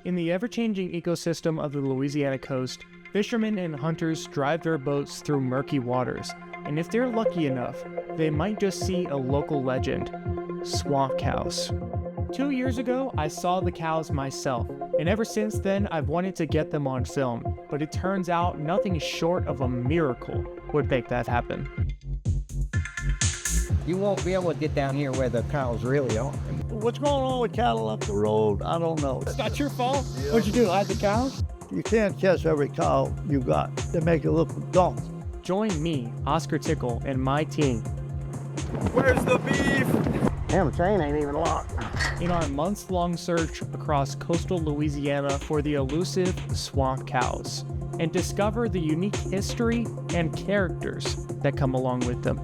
In the ever-changing ecosystem of the Louisiana coast, fishermen and hunters drive their boats through murky waters, and if they're lucky enough, they might just see a local legend: swamp cows. 2 years ago, I saw the cows myself, and ever since then, I've wanted to get them on film, but it turns out nothing short of a miracle would make that happen. You won't be able to get down here where the cows really are. What's going on with cattle up the road? I don't know. It's not your fault. Yeah. What'd you do, hide the cows? You can't catch every cow you got. They make it look dull. Join me, Oscar Tickle, and my team Where's the beef? Damn, the chain ain't even locked. in our months-long search across coastal Louisiana for the elusive swamp cows and discover the unique history and characters that come along with them.